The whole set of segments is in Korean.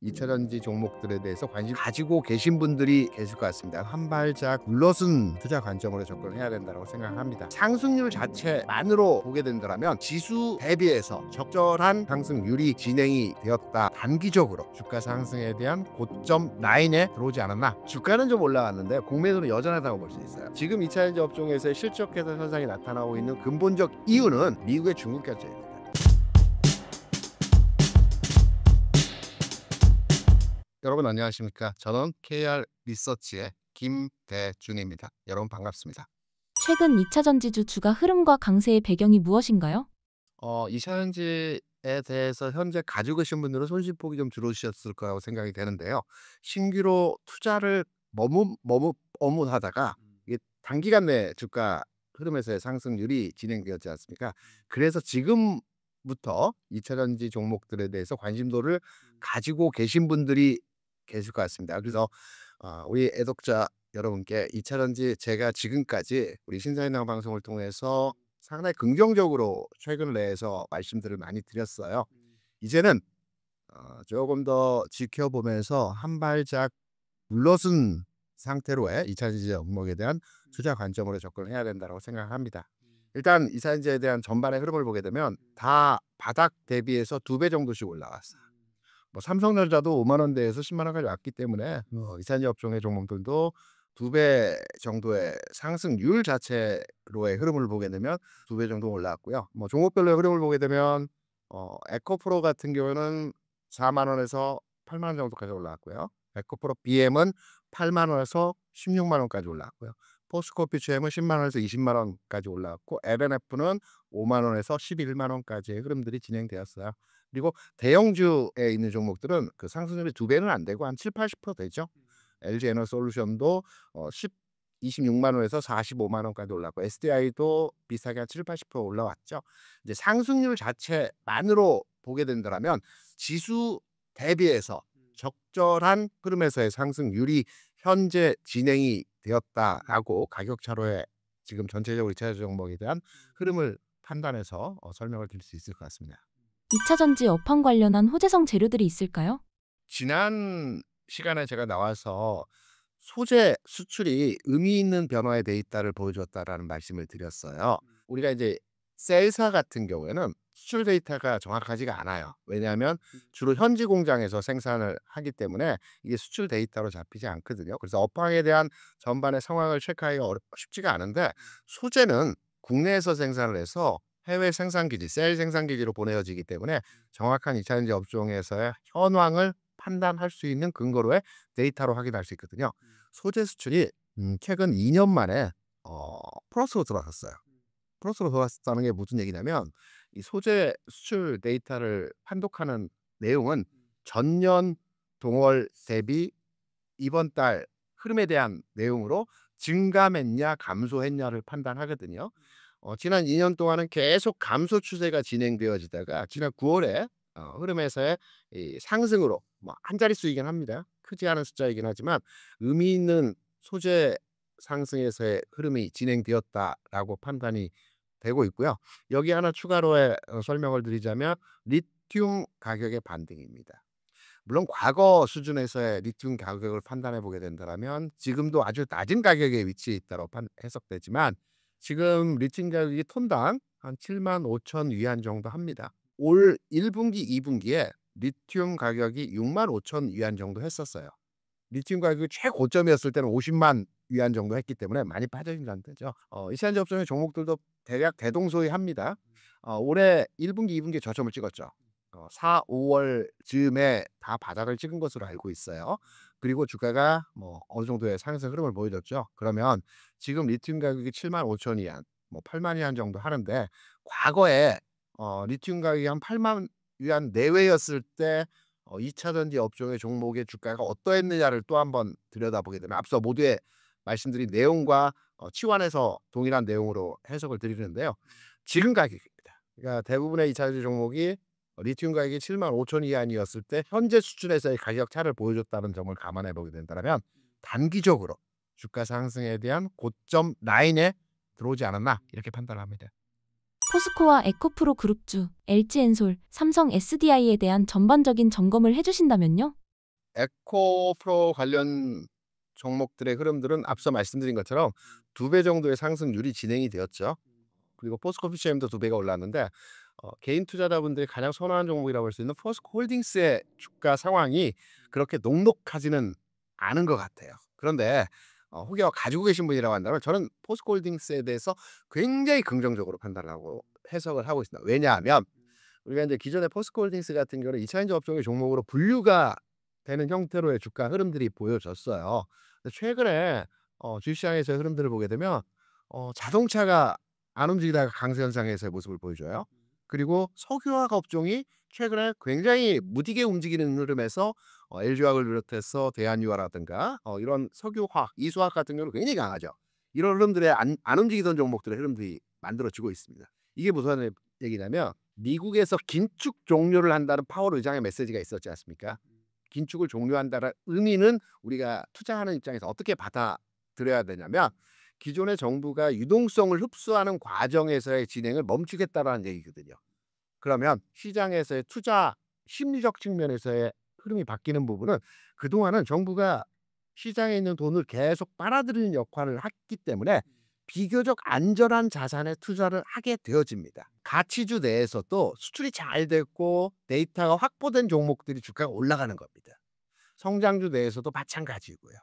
2차전지 종목들에 대해서 관심 가지고 계신 분들이 계실 것 같습니다. 한 발짝 물러선 투자 관점으로 접근해야 된다고 생각합니다. 상승률 자체만으로 보게 된다면 지수 대비해서 적절한 상승률이 진행이 되었다. 단기적으로 주가 상승에 대한 고점 라인에 들어오지 않았나. 주가는 좀 올라왔는데 공매도는 여전하다고 볼 수 있어요. 지금 2차전지 업종에서의 실적 개선 현상이 나타나고 있는 근본적 이유는 미국의 중국 결제입니다. 여러분 안녕하십니까? 저는 KR 리서치의 김대중입니다. 여러분 반갑습니다. 최근 2차 전지주 주가 흐름과 강세의 배경이 무엇인가요? 2차전지에 대해서 현재 가지고 계신 분들은 손실폭이 좀 줄어드셨을 거라고 생각이 되는데요. 신규로 투자를 머뭇하다가 이게 단기간 내 주가 흐름에서의 상승률이 진행되었지 않습니까? 그래서 지금부터 2차전지 종목들에 대해서 관심도를 가지고 계신 분들이 계실 것 같습니다. 그래서 우리 애독자 여러분께 2차전지 제가 지금까지 우리 신사임당 방송을 통해서 상당히 긍정적으로 최근 내에서 말씀들을 많이 드렸어요. 이제는 조금 더 지켜보면서 한 발짝 물러선 상태로의 2차전지 종목에 대한 투자 관점으로 접근해야 된다고 생각합니다. 일단 2차전지에 대한 전반의 흐름을 보게 되면 다 바닥 대비해서 2배 정도씩 올라왔어요. 삼성전자도 5만 원대에서 10만 원까지 왔기 때문에 2차전지 업종의 종목들도 2배 정도의 상승률 자체로의 흐름을 보게 되면 2배 정도 올라왔고요. 종목별로의 흐름을 보게 되면 에코프로 같은 경우는 4만 원에서 8만 원 정도까지 올라왔고요. 에코프로 BM은 8만 원에서 16만 원까지 올라왔고요. 포스코피츠엠은 10만 원에서 20만 원까지 올라왔고 LNF는 5만 원에서 11만 원까지의 흐름들이 진행되었어요. 그리고 대형주에 있는 종목들은 그 상승률이 2배는 안 되고 한 7-80% 되죠. LG에너솔루션도 26만 원에서 45만 원까지 올랐고 SDI도 비슷하게 한 7-80% 올라왔죠. 이제 상승률 자체만으로 보게 된다면 지수 대비해서 적절한 흐름에서의 상승률이 현재 진행이 되었다라고 가격 차로에 지금 전체적으로 2차 종목에 대한 흐름을 판단해서 설명을 드릴 수 있을 것 같습니다. 2차 전지 업황 관련한 호재성 재료들이 있을까요? 지난 시간에 제가 나와서 소재 수출이 의미 있는 변화에 돼 있다를 보여줬다라는 말씀을 드렸어요. 우리가 이제 셀사 같은 경우에는 수출 데이터가 정확하지가 않아요. 왜냐하면 주로 현지 공장에서 생산을 하기 때문에 이게 수출 데이터로 잡히지 않거든요. 그래서 업황에 대한 전반의 상황을 체크하기가 쉽지가 않은데 소재는 국내에서 생산을 해서 해외 생산기지, 셀 생산기지로 보내어지기 때문에 정확한 2차전지 업종에서의 현황을 판단할 수 있는 근거로의 데이터로 확인할 수 있거든요. 소재 수출이 최근 2년 만에 플러스로 돌아섰어요. 플러스로 돌아섰다는 게 무슨 얘기냐면 이 소재 수출 데이터를 판독하는 내용은 전년 동월 대비 이번 달 흐름에 대한 내용으로 증감했냐 감소했냐를 판단하거든요. 지난 2년 동안은 계속 감소 추세가 진행되어지다가 지난 9월에 흐름에서의 이 상승으로 한 자릿수이긴 합니다. 크지 않은 숫자이긴 하지만 의미 있는 소재 상승에서의 흐름이 진행되었다라고 판단이 되고 있고요. 여기 하나 추가로의 설명을 드리자면 리튬 가격의 반등입니다. 물론 과거 수준에서의 리튬 가격을 판단해 보게 된다면 지금도 아주 낮은 가격에 위치해 있다고 해석되지만 지금 리튬 가격이 톤당 한 7만 5천 위안 정도 합니다. 올 1분기, 2분기에 리튬 가격이 6만 5천 위안 정도 했었어요. 리튬 가격이 최고점이었을 때는 50만 위안 정도 했기 때문에 많이 빠져있는 상태죠. 이시안지 업종의 종목들도 대략 대동소이합니다. 올해 1분기, 2분기에 저점을 찍었죠. 4, 5월 즈음에 다 바닥을 찍은 것으로 알고 있어요. 그리고 주가가 어느 정도의 상승 흐름을 보여줬죠. 그러면 지금 리튬 가격이 7만 5천 위안, 8만 위안 정도 하는데 과거에 리튬 가격이 한 8만 위안 내외였을 때 2차전지 업종의 종목의 주가가 어떠했느냐를 또 한번 들여다보게 되면 앞서 모두의 말씀드린 내용과 치환해서 동일한 내용으로 해석을 드리는데요. 지금 가격입니다. 그러니까 대부분의 2차전지 종목이 리튬 가격이 7만 5천 위안이었을 때 현재 수준에서의 가격 차를 보여줬다는 점을 감안해 보게 된다면 단기적으로 주가 상승에 대한 고점 라인에 들어오지 않았나 이렇게 판단합니다. 포스코와 에코프로 그룹주, LG엔솔, 삼성 SDI에 대한 전반적인 점검을 해주신다면요? 에코프로 관련 종목들의 흐름들은 앞서 말씀드린 것처럼 2배 정도의 상승률이 진행이 되었죠. 그리고 포스코피쉬엠도 2배가 올랐는데 개인 투자자분들이 가장 선호하는 종목이라고 할 수 있는 포스코홀딩스의 주가 상황이 그렇게 녹록하지는 않은 것 같아요. 그런데 혹여 가지고 계신 분이라고 한다면 저는 포스코홀딩스에 대해서 굉장히 긍정적으로 판단하고 해석을 하고 있습니다. 왜냐하면 우리가 이제 기존의 포스코홀딩스 같은 경우는 2 차전지 업종의 종목으로 분류가 되는 형태로의 주가 흐름들이 보여졌어요. 근데 최근에 주식시장에서의 흐름들을 보게 되면 자동차가 안 움직이다가 강세 현상에서의 모습을 보여줘요. 그리고 석유화학 업종이 최근에 굉장히 무디게 움직이는 흐름에서 LG화학을 비롯해서 대한유화라든가 이런 석유화학, 이수화학 같은 경우는 굉장히 강하죠. 이런 흐름들에 안 움직이던 종목들의 흐름들이 만들어지고 있습니다. 이게 무슨 얘기냐면 미국에서 긴축 종료를 한다는 파월 의장의 메시지가 있었지 않습니까? 긴축을 종료한다는 의미는 우리가 투자하는 입장에서 어떻게 받아들여야 되냐면 기존의 정부가 유동성을 흡수하는 과정에서의 진행을 멈추겠다라는 얘기거든요. 그러면 시장에서의 투자 심리적 측면에서의 흐름이 바뀌는 부분은 그동안은 정부가 시장에 있는 돈을 계속 빨아들이는 역할을 했기 때문에 비교적 안전한 자산에 투자를 하게 되어집니다. 가치주 내에서도 수출이 잘 됐고 데이터가 확보된 종목들이 주가가 올라가는 겁니다. 성장주 내에서도 마찬가지고요.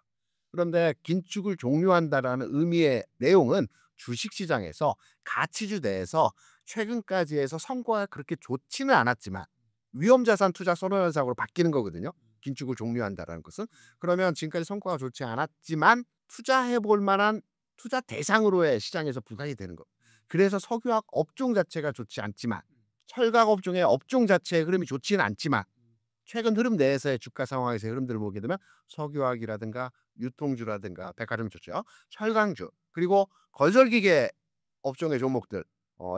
그런데 긴축을 종료한다라는 의미의 내용은 주식시장에서 가치주 내에서 최근까지 해서 성과가 그렇게 좋지는 않았지만 위험자산 투자 선호 현상으로 바뀌는 거거든요. 긴축을 종료한다라는 것은. 그러면 지금까지 성과가 좋지 않았지만 투자해 볼 만한 투자 대상으로의 시장에서 부각이 되는 거. 그래서 석유화학 업종 자체가 좋지 않지만 철강 업종의 업종 자체의 흐름이 좋지는 않지만 최근 흐름 내에서의 주가 상황에서의 흐름들을 보게 되면 석유화학이라든가 유통주라든가 백화점 좋죠. 철강주 그리고 건설기계 업종의 종목들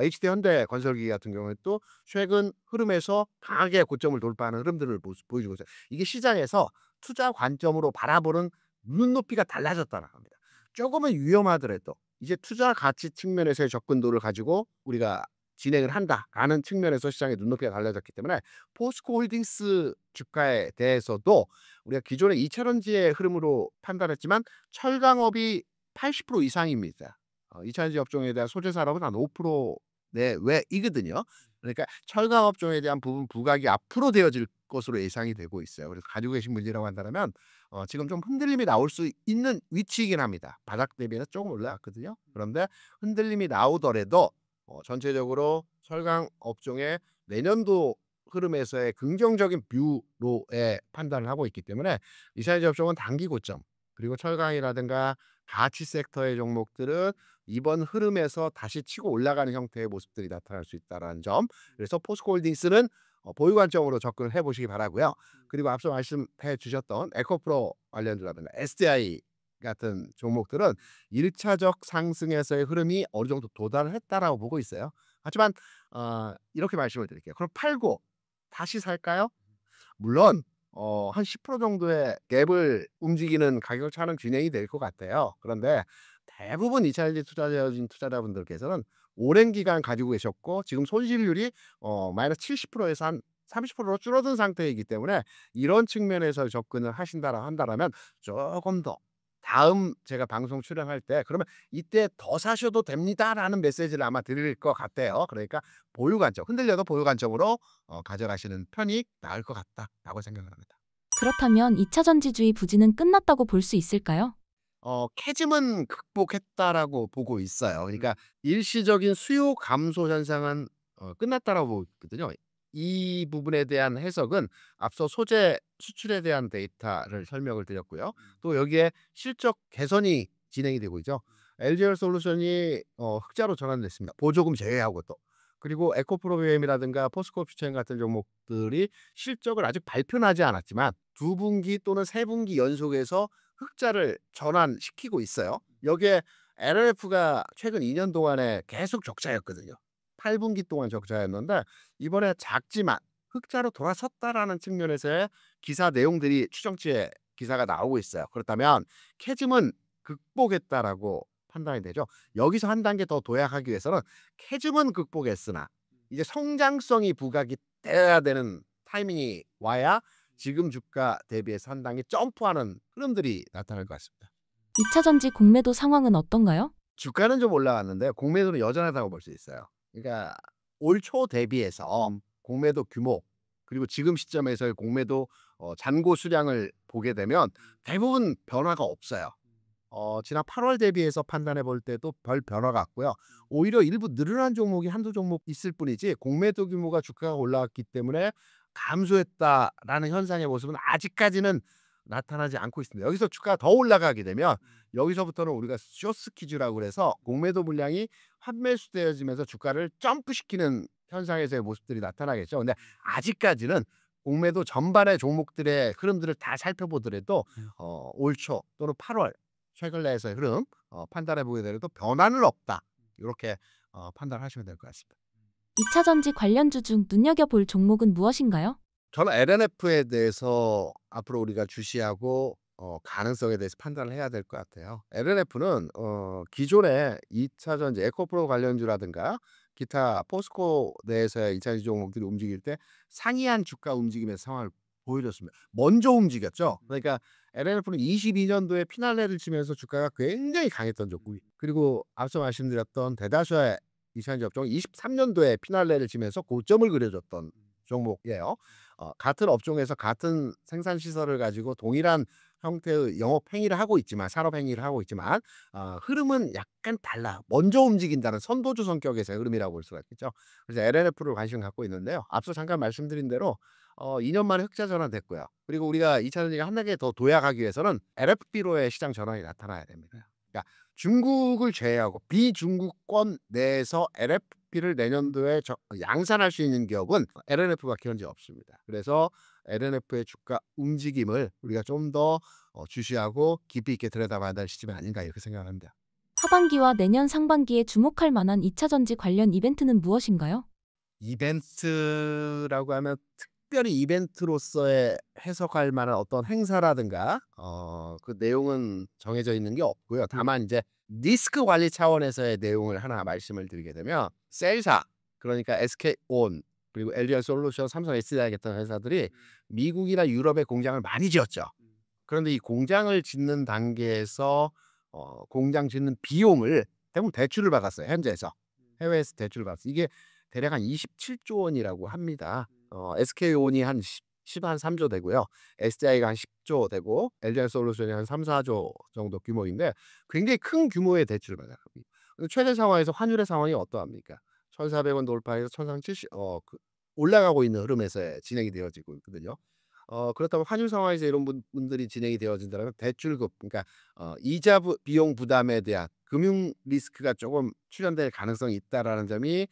HD 현대 건설기계 같은 경우에 또 최근 흐름에서 강하게 고점을 돌파하는 흐름들을 보여주고 있어요. 이게 시장에서 투자 관점으로 바라보는 눈높이가 달라졌다는 겁니다. 조금은 위험하더라도 이제 투자 가치 측면에서의 접근도를 가지고 우리가 진행을 한다라는 측면에서 시장의 눈높이가 달라졌기 때문에 포스코홀딩스 주가에 대해서도 우리가 기존의 2 차전지의 흐름으로 판단했지만 철강업이 80% 이상입니다. 2 차전지 업종에 대한 소재 산업은 한 5% 내외이거든요. 그러니까 철강 업종에 대한 부분 부각이 앞으로 되어질 것으로 예상이 되고 있어요. 그래서 가지고 계신 분이라고 한다면 지금 좀 흔들림이 나올 수 있는 위치이긴 합니다. 바닥 대비해서 조금 올라갔거든요. 그런데 흔들림이 나오더라도 전체적으로 철강 업종의 내년도 흐름에서의 긍정적인 뷰로의 판단을 하고 있기 때문에 이차전지 업종은 단기 고점 그리고 철강이라든가 가치 섹터의 종목들은 이번 흐름에서 다시 치고 올라가는 형태의 모습들이 나타날 수 있다는 점. 그래서 포스코홀딩스는 보유 관점으로 접근을 해 보시기 바라고요. 그리고 앞서 말씀해 주셨던 에코프로 관련주라든가 SDI 같은 종목들은 1 차적 상승에서의 흐름이 어느 정도 도달을 했다라고 보고 있어요. 하지만 이렇게 말씀을 드릴게요. 그럼 팔고 다시 살까요? 물론 한 10% 정도의 갭을 움직이는 가격 차는 진행이 될 것 같아요. 그런데 대부분 2 차전지 투자자진 투자자분들께서는 오랜 기간 가지고 계셨고 지금 손실률이 마이너스 70%에서 한 30%로 줄어든 상태이기 때문에 이런 측면에서 접근을 하신다라 한다라면 조금 더 다음 제가 방송 출연할 때 그러면 "이때 더 사셔도 됩니다."라는 메시지를 아마 드릴 것 같아요. 그러니까 보유 관점, 흔들려도 보유 관점으로 가져가시는 편이 나을 것 같다라고 생각을 합니다. 그렇다면 2차 전지주의 부진은 끝났다고 볼 수 있을까요? 캐즘은 극복했다라고 보고 있어요. 그러니까 일시적인 수요 감소 현상은 끝났다라고 보고 있거든요. 이 부분에 대한 해석은 앞서 소재 수출에 대한 데이터를 설명을 드렸고요. 또 여기에 실적 개선이 진행이 되고 있죠. LG에너솔루션이 흑자로 전환됐습니다. 보조금 제외하고 또. 그리고 에코프로비엠이라든가 포스코퓨처엠 같은 종목들이 실적을 아직 발표는 하지 않았지만 2 분기 또는 3 분기 연속해서 흑자를 전환시키고 있어요. 여기에 LLF가 최근 2년 동안에 계속 적자였거든요. 8 분기 동안 적자였는데 이번에 작지만 흑자로 돌아섰다라는 측면에서의 기사 내용들이 추정치의 기사가 나오고 있어요. 그렇다면 캐즘은 극복했다라고 판단이 되죠. 여기서 한 단계 더 도약하기 위해서는 캐즘은 극복했으나 이제 성장성이 부각이 돼야 되는 타이밍이 와야 지금 주가 대비해서 상당히 점프하는 흐름들이 나타날 것 같습니다. 2차 전지 공매도 상황은 어떤가요? 주가는 좀 올라왔는데 공매도는 여전하다고 볼 수 있어요. 그러니까 올 초 대비해서 공매도 규모 그리고 지금 시점에서의 공매도 잔고 수량을 보게 되면 대부분 변화가 없어요. 지난 8월 대비해서 판단해 볼 때도 별 변화가 없고요. 오히려 일부 늘어난 종목이 한두 종목 있을 뿐이지 공매도 규모가 주가가 올라왔기 때문에 감소했다라는 현상의 모습은 아직까지는 나타나지 않고 있습니다. 여기서 주가가 더 올라가게 되면 여기서부터는 우리가 쇼스퀴즈라고 그래서 공매도 물량이 환매수되어지면서 주가를 점프시키는 현상에서의 모습들이 나타나겠죠. 근데 아직까지는 공매도 전반의 종목들의 흐름들을 다 살펴보더라도 올 초 또는 8월 최근 내에서의 흐름 판단해 보게 되더라도 변화는 없다. 요렇게 판단하시면 될 것 같습니다. 2차 전지 관련주 중 눈여겨볼 종목은 무엇인가요? 저는 LNF에 대해서 앞으로 우리가 주시하고 가능성에 대해서 판단을 해야 될 것 같아요. LNF는 기존의 2차 전지 에코프로 관련주라든가 기타 포스코 내에서의 2차 전지 종목들이 움직일 때 상이한 주가 움직임의 상황을 보여줬습니다. 먼저 움직였죠. 그러니까 LNF는 22년도에 피날레를 치면서 주가가 굉장히 강했던 종목이 그리고 앞서 말씀드렸던 대다수의 2차 전지 업종은 23년도에 피날레를 치면서 고점을 그려줬던 종목이에요. 같은 업종에서 같은 생산 시설을 가지고 동일한 형태의 영업 행위를 하고 있지만 산업 행위를 하고 있지만 흐름은 약간 달라. 먼저 움직인다는 선도주 성격에서의 흐름이라고 볼 수가 있겠죠. 그래서 LNF를 관심 갖고 있는데요. 앞서 잠깐 말씀드린 대로 2년 만에 흑자 전환됐고요. 그리고 우리가 2차 전지가 한 단계 더 도약하기 위해서는 LFP로의 시장 전환이 나타나야 됩니다. 그러니까 중국을 제외하고 비중국권 내에서 LFP를 내년도에 양산할 수 있는 기업은 LNF밖에 현재 없습니다. 그래서 LNF의 주가 움직임을 우리가 좀 더 주시하고 깊이 있게 들여다봐야 될 시점이 아닌가 이렇게 생각합니다. 하반기와 내년 상반기에 주목할 만한 2차 전지 관련 이벤트는 무엇인가요? 이벤트라고 하면 특별히 이벤트로서의 해석할 만한 어떤 행사라든가 그 내용은 정해져 있는 게 없고요. 다만 이제 리스크 관리 차원에서의 내용을 하나 말씀을 드리게 되면 셀사 그러니까 SK온 그리고 LGsol루션, 삼성 SDI 같은 회사들이 미국이나 유럽에 공장을 많이 지었죠. 그런데 이 공장을 짓는 단계에서 공장 짓는 비용을 대부분 대출을 받았어요, 현지에서. 해외에서 대출을 받았어요. 이게 대략 한 27조 원이라고 합니다. SK온이 한 3조 되고요. SDI가 한 10조 되고 LGsol루션이 한 3-4조 정도 규모인데 굉장히 큰 규모의 대출을 받아요. 최대 상황에서 환율의 상황이 어떠합니까? 1,400원 돌파해서 1,370 올라가고 있는 흐름에서 진행이 되어지고 있거든요. 그렇다면 환율 상황에서 이런 분들이 진행이 되어진다면 대출급 그러니까 이자 비용 부담에 대한 금융 리스크가 조금 출현될 가능성이 있다라는 점이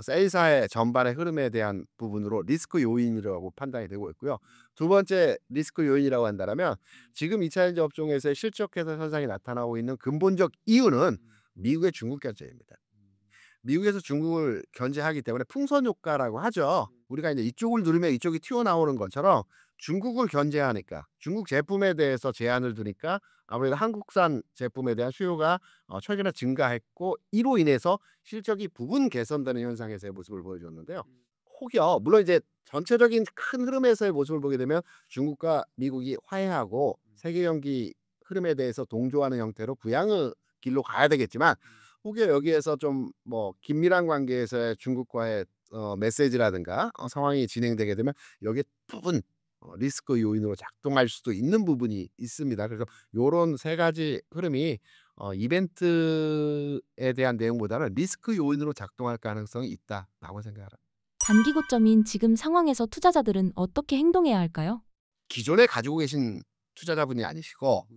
셀사의 전반의 흐름에 대한 부분으로 리스크 요인이라고 판단이 되고 있고요. 두 번째 리스크 요인이라고 한다면 지금 2차 전지 업종에서의 실적 개선 현상이 나타나고 있는 근본적 이유는 미국의 중국 견제입니다. 미국에서 중국을 견제하기 때문에 풍선 효과라고 하죠. 우리가 이제 이쪽을 누르면 이쪽이 튀어나오는 것처럼 중국을 견제하니까 중국 제품에 대해서 제한을 두니까 아무래도 한국산 제품에 대한 수요가 최근에 증가했고 이로 인해서 실적이 부분 개선되는 현상에서의 모습을 보여줬는데요. 혹여 물론 이제 전체적인 큰 흐름에서의 모습을 보게 되면 중국과 미국이 화해하고 세계 경기 흐름에 대해서 동조하는 형태로 부양의 길로 가야 되겠지만 혹여 여기에서 좀 뭐 긴밀한 관계에서의 중국과의 메시지라든가 상황이 진행되게 되면 여기에 부분 리스크 요인으로 작동할 수도 있는 부분이 있습니다. 그래서 요런 세 가지 흐름이 이벤트에 대한 내용보다는 리스크 요인으로 작동할 가능성이 있다라고 생각합니다. 단기 고점인 지금 상황에서 투자자들은 어떻게 행동해야 할까요? 기존에 가지고 계신 투자자분이 아니시고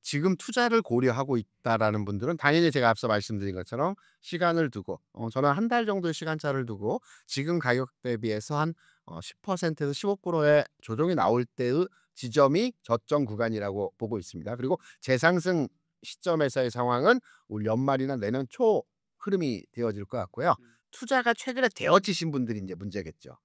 지금 투자를 고려하고 있다라는 분들은 당연히 제가 앞서 말씀드린 것처럼 시간을 두고 저는 한 달 정도의 시간차를 두고 지금 가격 대비해서 한 10%에서 15%의 조정이 나올 때의 지점이 저점 구간이라고 보고 있습니다. 그리고 재상승 시점에서의 상황은 올 연말이나 내년 초 흐름이 되어질 것 같고요. 투자가 최근에 되어지신 분들이 이제 문제겠죠.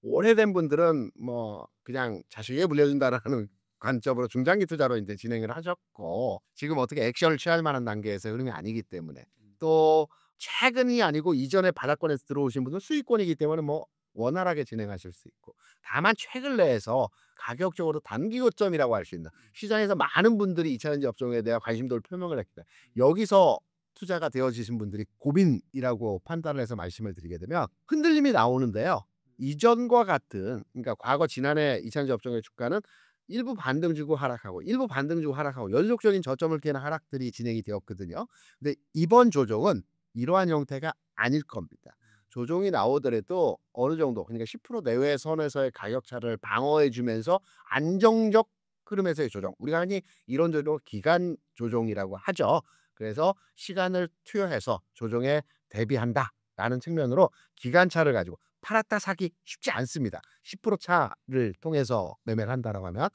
오래된 분들은 뭐 그냥 자식에게 물려준다라는 관점으로 중장기 투자로 인제 진행을 하셨고 지금 어떻게 액션을 취할 만한 단계에서의 흐름이 아니기 때문에 또 최근이 아니고 이전에 바닥권에서 들어오신 분은 수익권이기 때문에 뭐 원활하게 진행하실 수 있고, 다만 최근 내에서 가격적으로 단기 고점이라고 할 수 있는 시장에서 많은 분들이 2차 전지 업종에 대한 관심도를 표명을 했기 때문에 여기서 투자가 되어지신 분들이 고민이라고 판단을 해서 말씀을 드리게 되면 흔들림이 나오는데요. 이전과 같은, 그러니까 과거 지난해 2차 전지 업종의 주가는 일부 반등 주고 하락하고 일부 반등 주고 하락하고 연속적인 저점을 깨는 하락들이 진행이 되었거든요. 근데 이번 조정은 이러한 형태가 아닐 겁니다. 조정이 나오더라도 어느 정도, 그러니까 10% 내외 선에서의 가격 차를 방어해 주면서 안정적 흐름에서의 조정. 우리가 흔히 이런 조정을 기간 조정이라고 하죠. 그래서 시간을 투여해서 조정에 대비한다라는 측면으로 기간차를 가지고 팔았다 사기 쉽지 않습니다. 10% 차를 통해서 매매를 한다라고 하면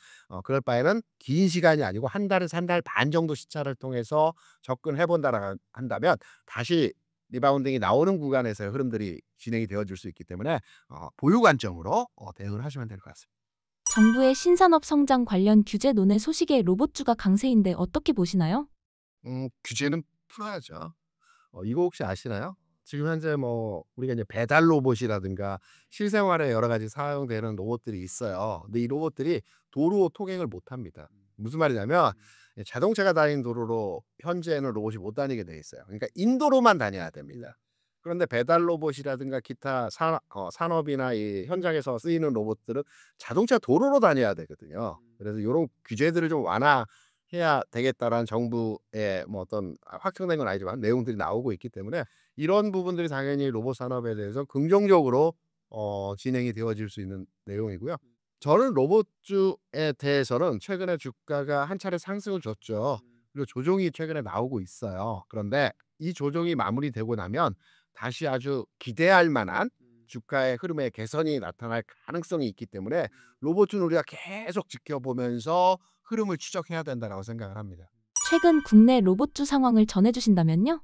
그럴 바에는 긴 시간이 아니고 한 달에서 한 달 반 정도 시차를 통해서 접근해 본다라고 한다면 다시 리바운딩이 나오는 구간에서의 흐름들이 진행이 되어질 수 있기 때문에 보유 관점으로 대응을 하시면 될 것 같습니다. 정부의 신산업 성장 관련 규제 논의 소식에 로봇주가 강세인데 어떻게 보시나요? 규제는 풀어야죠. 이거 혹시 아시나요? 지금 현재 뭐 우리가 이제 배달 로봇이라든가 실생활에 여러 가지 사용되는 로봇들이 있어요. 근데 이 로봇들이 도로 통행을 못 합니다. 무슨 말이냐면 자동차가 다니는 도로로 현재는 로봇이 못 다니게 돼 있어요. 그러니까 인도로만 다녀야 됩니다. 그런데 배달 로봇이라든가 기타 산업이나 이 현장에서 쓰이는 로봇들은 자동차 도로로 다녀야 되거든요. 그래서 이런 규제들을 좀 완화해야 되겠다라는 정부의 뭐 어떤 확정된 건 아니지만 내용들이 나오고 있기 때문에 이런 부분들이 당연히 로봇 산업에 대해서 긍정적으로 진행이 되어질 수 있는 내용이고요. 저는 로봇주에 대해서는 최근에 주가가 한 차례 상승을 줬죠. 그리고 조정이 최근에 나오고 있어요. 그런데 이 조정이 마무리되고 나면 다시 아주 기대할 만한 주가의 흐름의 개선이 나타날 가능성이 있기 때문에 로봇주는 우리가 계속 지켜보면서 흐름을 추적해야 된다라고 생각을 합니다. 최근 국내 로봇주 상황을 전해주신다면요?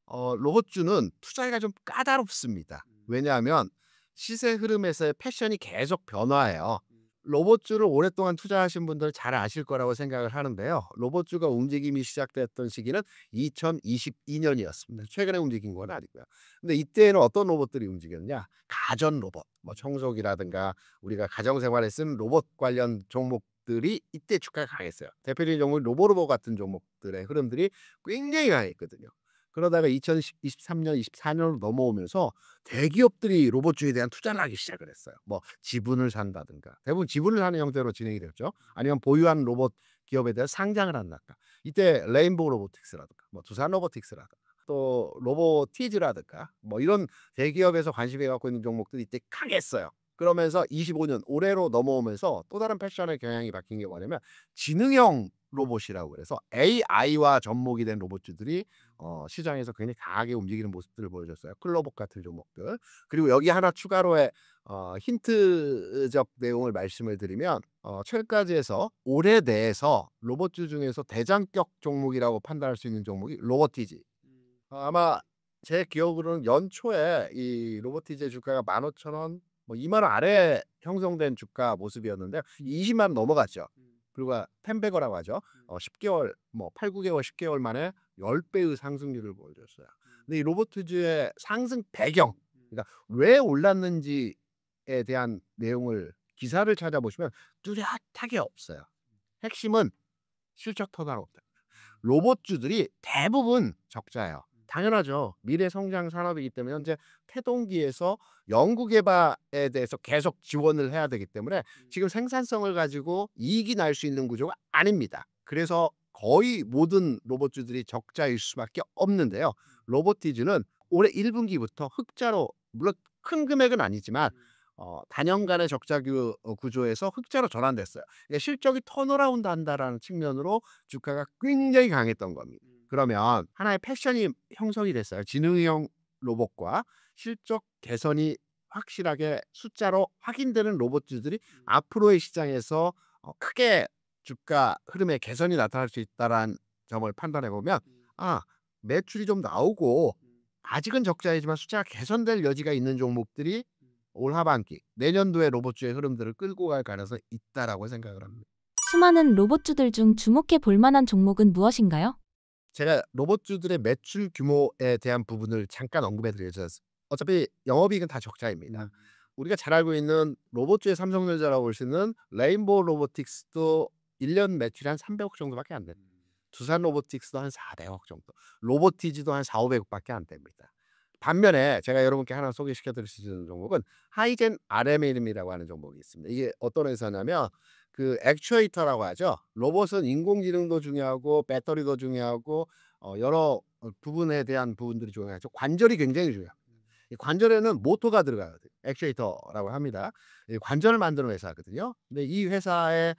로봇주는 투자하기가 좀 까다롭습니다. 왜냐하면 시세 흐름에서의 패션이 계속 변화해요. 로봇주를 오랫동안 투자하신 분들은 잘 아실 거라고 생각을 하는데요. 로봇주가 움직임이 시작됐던 시기는 2022년이었습니다. 최근에 움직인 건 아니고요. 근데 이때에는 어떤 로봇들이 움직였냐? 가전 로봇, 뭐 청소기라든가 우리가 가정생활에 쓰는 로봇 관련 종목들이 이때 주가가 강했어요. 대표적인 종목 로보로봇 같은 종목들의 흐름들이 굉장히 강했거든요. 그러다가 2023년, 24년으로 넘어오면서 대기업들이 로봇주에 대한 투자를 하기 시작을 했어요. 뭐 지분을 산다든가, 대부분 지분을 사는 형태로 진행이 됐죠. 아니면 보유한 로봇 기업에 대한 상장을 한다든가. 이때 레인보우 로보틱스라든가 뭐 두산 로보틱스라든가 또 로보티즈라든가 뭐 이런 대기업에서 관심이 갖고 있는 종목들이 이때 강했어요. 그러면서 25년 올해로 넘어오면서 또 다른 패션의 경향이 바뀐 게 뭐냐면 지능형 로봇이라고 그래서 AI와 접목이 된 로봇들이 시장에서 굉장히 강하게 움직이는 모습들을 보여줬어요. 클로봇 같은 종목들. 그리고 여기 하나 추가로의 힌트적 내용을 말씀을 드리면 최근까지 해서 올해 내에서 로봇주 중에서 대장격 종목이라고 판단할 수 있는 종목이 로보티지. 아마 제 기억으로는 연초에 이 로보티지의 주가가 15,000원, 뭐 2만 원 아래 형성된 주가 모습이었는데 20만 원 넘어갔죠. 불과 10배거라고 하죠. 10개월, 뭐 8, 9개월, 10개월 만에 10배의 상승률을 보여줬어요. 근데 이 로보티지의 상승 배경, 그러니까 왜 올랐는지에 대한 내용을 기사를 찾아보시면 뚜렷하게 없어요. 핵심은 실적 턴어라운드. 로봇주들이 대부분 적자예요. 당연하죠. 미래 성장 산업이기 때문에 현재 태동기에서 연구 개발에 대해서 계속 지원을 해야 되기 때문에 지금 생산성을 가지고 이익이 날 수 있는 구조가 아닙니다. 그래서 거의 모든 로봇주들이 적자일 수밖에 없는데요. 로보티즈는 올해 1분기부터 흑자로, 물론 큰 금액은 아니지만 단연간의 적자 구조에서 흑자로 전환됐어요. 그러니까 실적이 턴어라운드 한다라는 측면으로 주가가 굉장히 강했던 겁니다. 그러면 하나의 패션이 형성이 됐어요. 지능형 로봇과 실적 개선이 확실하게 숫자로 확인되는 로봇들이 앞으로의 시장에서 크게 주가 흐름의 개선이 나타날 수 있다라는 점을 판단해 보면 매출이 좀 나오고 아직은 적자이지만 숫자가 개선될 여지가 있는 종목들이 올 하반기 내년도에 로봇주의 흐름들을 끌고 갈 가능성이 있다라고 생각을 합니다. 수많은 로봇주들 중 주목해 볼 만한 종목은 무엇인가요? 제가 로봇주들의 매출 규모에 대한 부분을 잠깐 언급해 드려서 어차피 영업이익은 다 적자입니다. 우리가 잘 알고 있는 로봇주의 삼성전자라고 볼 수 있는 레인보우 로보틱스도 1년 매출이 한 300억 정도밖에 안 됩니다. 두산 로보틱스도 한 400억 정도, 로보티즈도 한 4-500억 밖에 안 됩니다. 반면에 제가 여러분께 하나 소개시켜 드릴 수 있는 종목은 하이젠 RMM이라고 하는 종목이 있습니다. 이게 어떤 회사냐면 그 액추에이터라고 하죠. 로봇은 인공지능도 중요하고 배터리도 중요하고 여러 부분에 대한 부분들이 중요하죠. 관절이 굉장히 중요해요. 이 관절에는 모터가 들어가요. 액추에이터라고 합니다. 이 관절을 만드는 회사거든요. 근데 이 회사에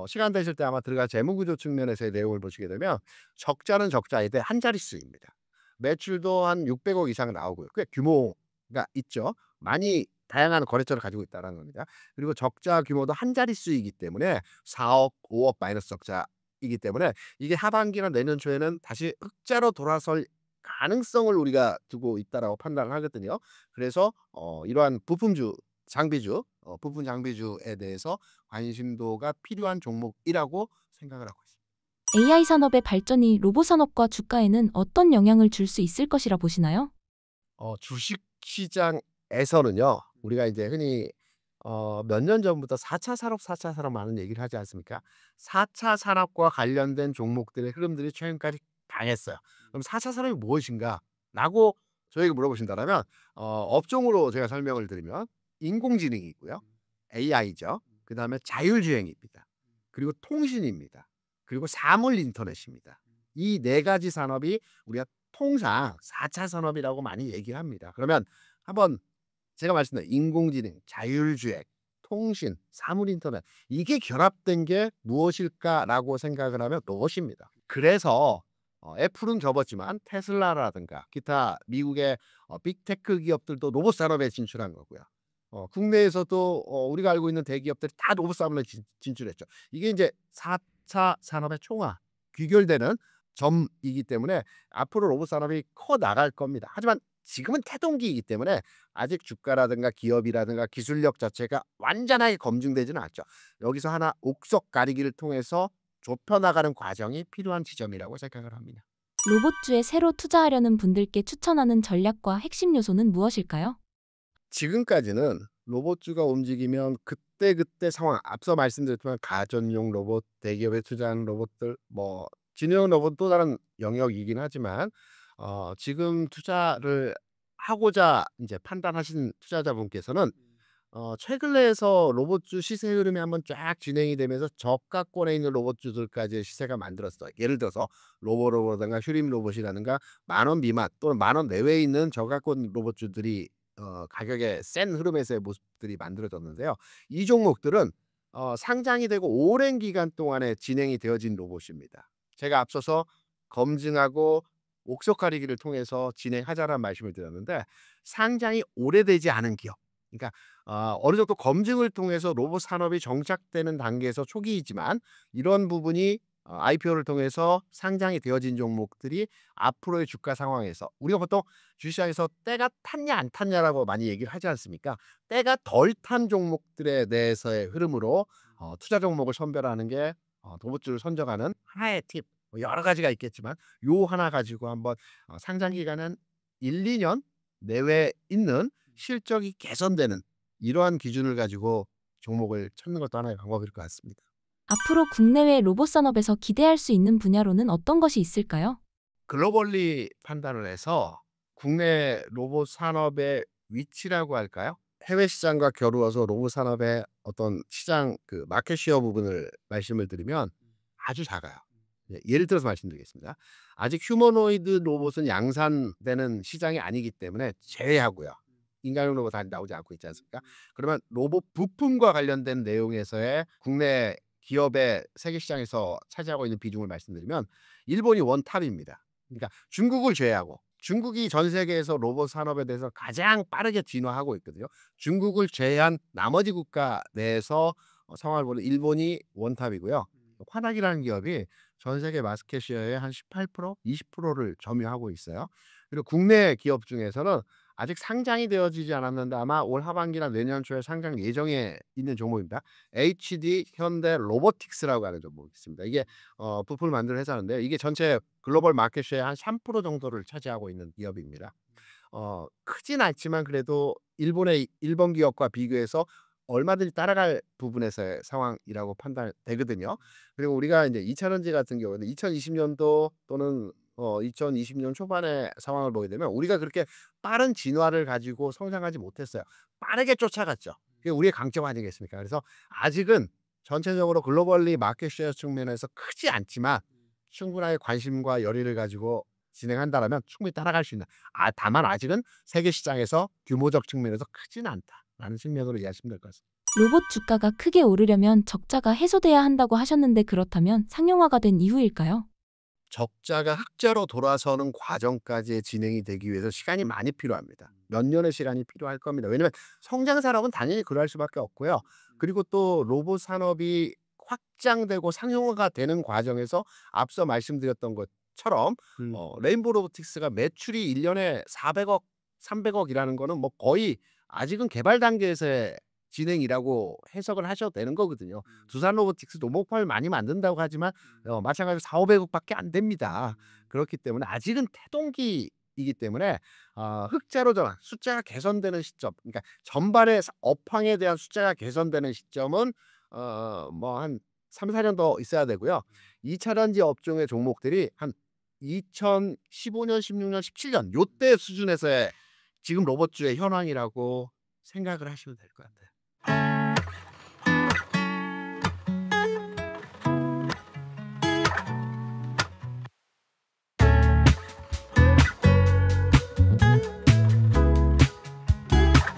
시간 되실 때 아마 들어가 재무 구조 측면에서의 내용을 보시게 되면 적자는 적자인데 한 자릿수입니다. 매출도 한 600억 이상 나오고요. 꽤 규모가 있죠. 많이 다양한 거래처를 가지고 있다라는 겁니다. 그리고 적자 규모도 한 자릿수이기 때문에 4억, 5억 마이너스 적자이기 때문에 이게 하반기나 내년 초에는 다시 흑자로 돌아설 가능성을 우리가 두고 있다라고 판단을 하거든요. 그래서 이러한 부품주, 장비주, 부품 장비주에 대해서 관심도가 필요한 종목이라고 생각을 하고 있습니다. AI 산업의 발전이 로봇 산업과 주가에는 어떤 영향을 줄 수 있을 것이라 보시나요? 주식 시장에서는요. 우리가 이제 흔히 몇 년 전부터 4차 산업, 4차 산업 많은 얘기를 하지 않습니까? 4차 산업과 관련된 종목들의 흐름들이 최근까지 강했어요. 그럼 4차 산업이 무엇인가?라고 저에게 물어보신다면 업종으로 제가 설명을 드리면 인공지능이고요. AI죠. 그다음에 자율주행입니다. 그리고 통신입니다. 그리고 사물 인터넷입니다. 이 네 가지 산업이 우리가 통상 4차 산업이라고 많이 얘기를 합니다. 그러면 한번 제가 말씀드린 인공지능, 자율주행, 통신, 사물 인터넷, 이게 결합된 게 무엇일까라고 생각을 하면 로봇입니다. 그래서 애플은 접었지만 테슬라라든가 기타 미국의 빅테크 기업들도 로봇 산업에 진출한 거고요. 국내에서도 우리가 알고 있는 대기업들이 다 로봇 산업에 진출했죠. 이게 이제 4차 산업의 총화, 귀결되는 점이기 때문에 앞으로 로봇 산업이 커 나갈 겁니다. 하지만 지금은 태동기이기 때문에 아직 주가라든가 기업이라든가 기술력 자체가 완전하게 검증되지는 않죠. 여기서 하나 옥석 가리기를 통해서 좁혀 나가는 과정이 필요한 지점이라고 생각을 합니다. 로봇주에 새로 투자하려는 분들께 추천하는 전략과 핵심 요소는 무엇일까요? 지금까지는 로봇주가 움직이면 그때그때 상황, 앞서 말씀드렸지만 가전용 로봇, 대기업에 투자하는 로봇들, 뭐 진영 로봇은 또 다른 영역이긴 하지만 지금 투자를 하고자 인제 판단하신 투자자분께서는 최근에서 로봇주 시세 흐름이 한번 쫙 진행이 되면서 저가권에 있는 로봇주들까지의 시세가 만들었어요. 예를 들어서 로보로보라든가 휴림 로봇이라든가 만 원 미만 또는 만 원 내외에 있는 저가권 로봇주들이 가격의 센 흐름에서의 모습들이 만들어졌는데요. 이 종목들은 상장이 되고 오랜 기간 동안에 진행이 되어진 로봇입니다. 제가 앞서서 검증하고 옥석 가리기를 통해서 진행하자라는 말씀을 드렸는데 상장이 오래되지 않은 기업, 그러니까 어느 정도 검증을 통해서 로봇 산업이 정착되는 단계에서 초기이지만 이런 부분이 IPO를 통해서 상장이 되어진 종목들이 앞으로의 주가 상황에서 우리가 보통 주식시장에서 때가 탔냐 안 탔냐라고 많이 얘기를 하지 않습니까? 때가 덜 탄 종목들에 대해서의 흐름으로 투자 종목을 선별하는 게 도보주를 선정하는 하나의 팁, 뭐 여러 가지가 있겠지만 요 하나 가지고 한번 상장 기간은 1-2년 내외에 있는 실적이 개선되는 이러한 기준을 가지고 종목을 찾는 것도 하나의 방법일 것 같습니다. 앞으로 국내외 로봇 산업에서 기대할 수 있는 분야로는 어떤 것이 있을까요? 글로벌리 판단을 해서 국내 로봇 산업의 위치라고 할까요? 해외 시장과 겨루어서 로봇 산업의 어떤 시장 그 마켓 시어 부분을 말씀을 드리면 아주 작아요. 예를 들어서 말씀드리겠습니다. 아직 휴머노이드 로봇은 양산되는 시장이 아니기 때문에 제외하고요. 인간용 로봇 아직 나오지 않고 있지 않습니까? 그러면 로봇 부품과 관련된 내용에서의 국내 기업의 세계 시장에서 차지하고 있는 비중을 말씀드리면 일본이 원탑입니다. 그러니까 중국을 제외하고 중국이 전 세계에서 로봇 산업에 대해서 가장 빠르게 진화하고 있거든요. 중국을 제외한 나머지 국가 내에서 상황을 보면 일본이 원탑이고요. 화낙이라는 기업이 전 세계 마켓 시어의 한 18% 20%를 점유하고 있어요. 그리고 국내 기업 중에서는 아직 상장이 되어지지 않았는데 아마 올 하반기나 내년 초에 상장 예정에 있는 종목입니다. HD 현대 로보틱스라고 하는 종목이 있습니다. 이게 부품을 만드는 회사인데요. 이게 전체 글로벌 마켓 쉐어의 한 3% 정도를 차지하고 있는 기업입니다. 크진 않지만 그래도 일본의 일본 기업과 비교해서 얼마든지 따라갈 부분에서의 상황이라고 판단되거든요. 그리고 우리가 이제 2차 전지 같은 경우에는 2020 년도 또는 2020년 초반의 상황을 보게 되면 우리가 그렇게 빠른 진화를 가지고 성장하지 못했어요. 빠르게 쫓아갔죠. 그게 우리의 강점 아니겠습니까? 그래서 아직은 전체적으로 글로벌리 마켓 셰어 측면에서 크지 않지만 충분하게 관심과 열의를 가지고 진행한다라면 충분히 따라갈 수 있는, 다만 아직은 세계 시장에서 규모적 측면에서 크지는 않다라는 측면으로 이해하시면 될 것 같습니다. 로봇 주가가 크게 오르려면 적자가 해소돼야 한다고 하셨는데 그렇다면 상용화가 된 이후일까요? 적자가 흑자로 돌아서는 과정까지 진행이 되기 위해서 시간이 많이 필요합니다. 몇 년의 시간이 필요할 겁니다. 왜냐하면 성장 산업은 당연히 그럴 수밖에 없고요. 그리고 또 로봇 산업이 확장되고 상용화가 되는 과정에서 앞서 말씀드렸던 것처럼 레인보우 로보틱스가 매출이 1 년에 400억, 300억이라는 거는 뭐 거의 아직은 개발 단계에서의 진행이라고 해석을 하셔도 되는 거거든요. 두산 로보틱스도 목표를 많이 만든다고 하지만 마찬가지로 4,500억 밖에 안 됩니다. 그렇기 때문에 아직은 태동기이기 때문에 흑자로 전환, 숫자가 개선되는 시점, 그러니까 전반의 업황에 대한 숫자가 개선되는 시점은 뭐 한 3-4년 더 있어야 되고요. 2차 전지 업종의 종목들이 한 2015년, 16년, 17년 요때 수준에서의 지금 로봇주의 현황이라고 생각을 하시면 될 것 같아요.